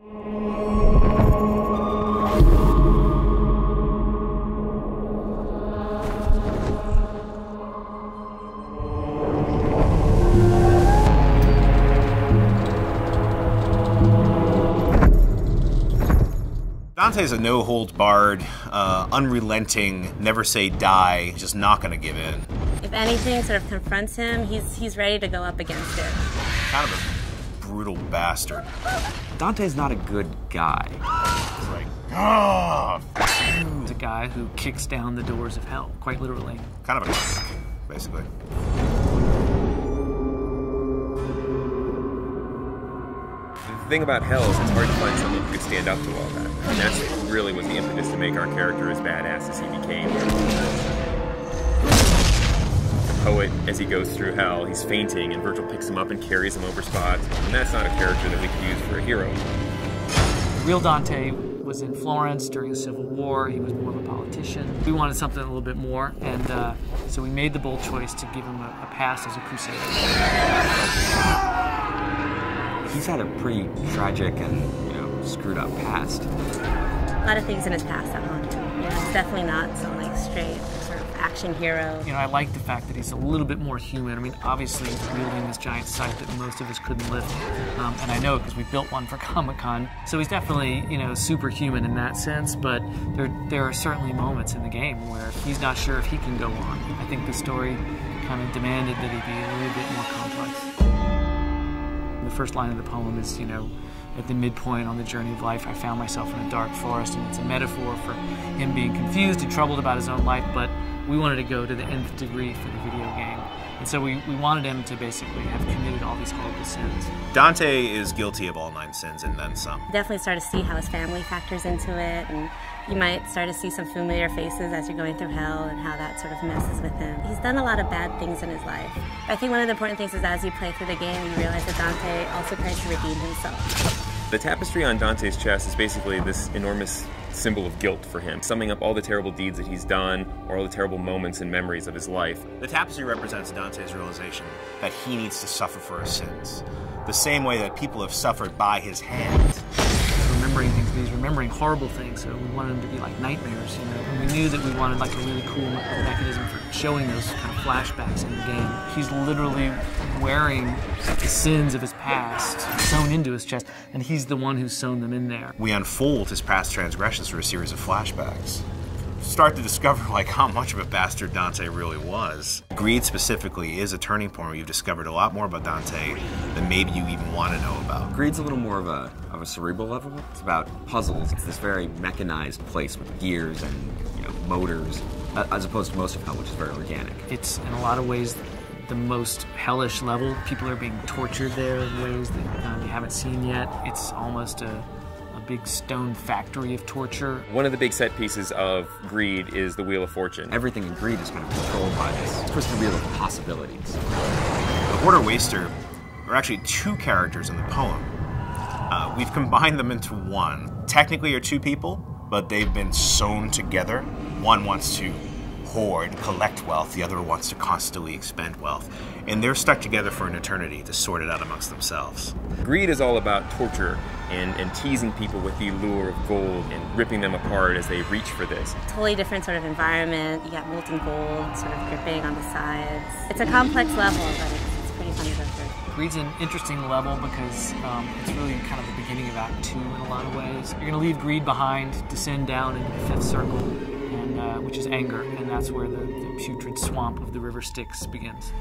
Dante's a no-holds-barred, unrelenting, never say die, just not gonna give in. If anything sort of confronts him, he's ready to go up against it. Kind of a brutal bastard. Dante's not a good guy. He's like, ah! He's a guy who kicks down the doors of hell, quite literally. Kind of a cock, basically. The thing about hell is it's hard to find someone who could stand up to all that. And that's really what the impetus to make our character as badass as he became. The poet, as he goes through hell, he's fainting, and Virgil picks him up and carries him over spots. And that's not a character that we could use for a hero. The real Dante was in Florence during the Civil War. He was more of a politician. We wanted something a little bit more, and so we made the bold choice to give him a past as a crusader. He's had a pretty tragic and, screwed up past. A lot of things in his past that haunt him. He's definitely not some straight sort of action hero. I like the fact that he's a little bit more human. I mean, obviously he's wielding this giant scythe that most of us couldn't lift, and I know because we built one for Comic-Con. So he's definitely, superhuman in that sense. But there are certainly moments in the game where he's not sure if he can go on. I think the story kind of demanded that he be a little bit more complex. The first line of the poem is, at the midpoint on the journey of life, I found myself in a dark forest, and it's a metaphor for him being confused and troubled about his own life, but we wanted to go to the nth degree for the video game. And so we wanted him to basically have committed all these horrible sins. Dante is guilty of all 9 sins and then some. Definitely start to see how his family factors into it, and you might start to see some familiar faces as you're going through hell and how that sort of messes with him. He's done a lot of bad things in his life. I think one of the important things is as you play through the game, you realize that Dante also tries to redeem himself. The tapestry on Dante's chest is basically this enormous symbol of guilt for him, summing up all the terrible deeds that he's done, or all the terrible moments and memories of his life. The tapestry represents Dante's realization that he needs to suffer for his sins, the same way that people have suffered by his hands. Remembering things, but he's remembering horrible things, so we wanted them to be like nightmares, And we knew that we wanted a really cool mechanism for showing those kind of flashbacks in the game. He's literally wearing the sins of his past sewn into his chest, and he's the one who's sewn them in there. We unfold his past transgressions through a series of flashbacks. Start to discover how much of a bastard Dante really was. Greed specifically is a turning point where you've discovered a lot more about Dante than maybe you even want to know about. Greed's a little more of a cerebral level. It's about puzzles. It's this very mechanized place with gears and motors, as opposed to most of hell, which is very organic. It's in a lot of ways the most hellish level. People are being tortured there in ways that you haven't seen yet. It's almost a big stone factory of torture. One of the big set pieces of Greed is the Wheel of Fortune. Everything in Greed is kind of controlled by this twisted wheel of possibilities. The Hoarder Waster are actually 2 characters in the poem. We've combined them into one. Technically, are 2 people, but they've been sewn together. One wants to hoard, collect wealth, the other wants to constantly expend wealth. And they're stuck together for an eternity to sort it out amongst themselves. Greed is all about torture and teasing people with the allure of gold and ripping them apart as they reach for this. Totally different sort of environment. You got molten gold sort of dripping on the sides. It's a complex level, but it's pretty fun to go through. Greed's an interesting level because it's really kind of the beginning of Act 2 in a lot of ways. You're going to leave Greed behind, descend down into the 5th circle, and which is anger, and that's where the putrid swamp of the river Styx begins.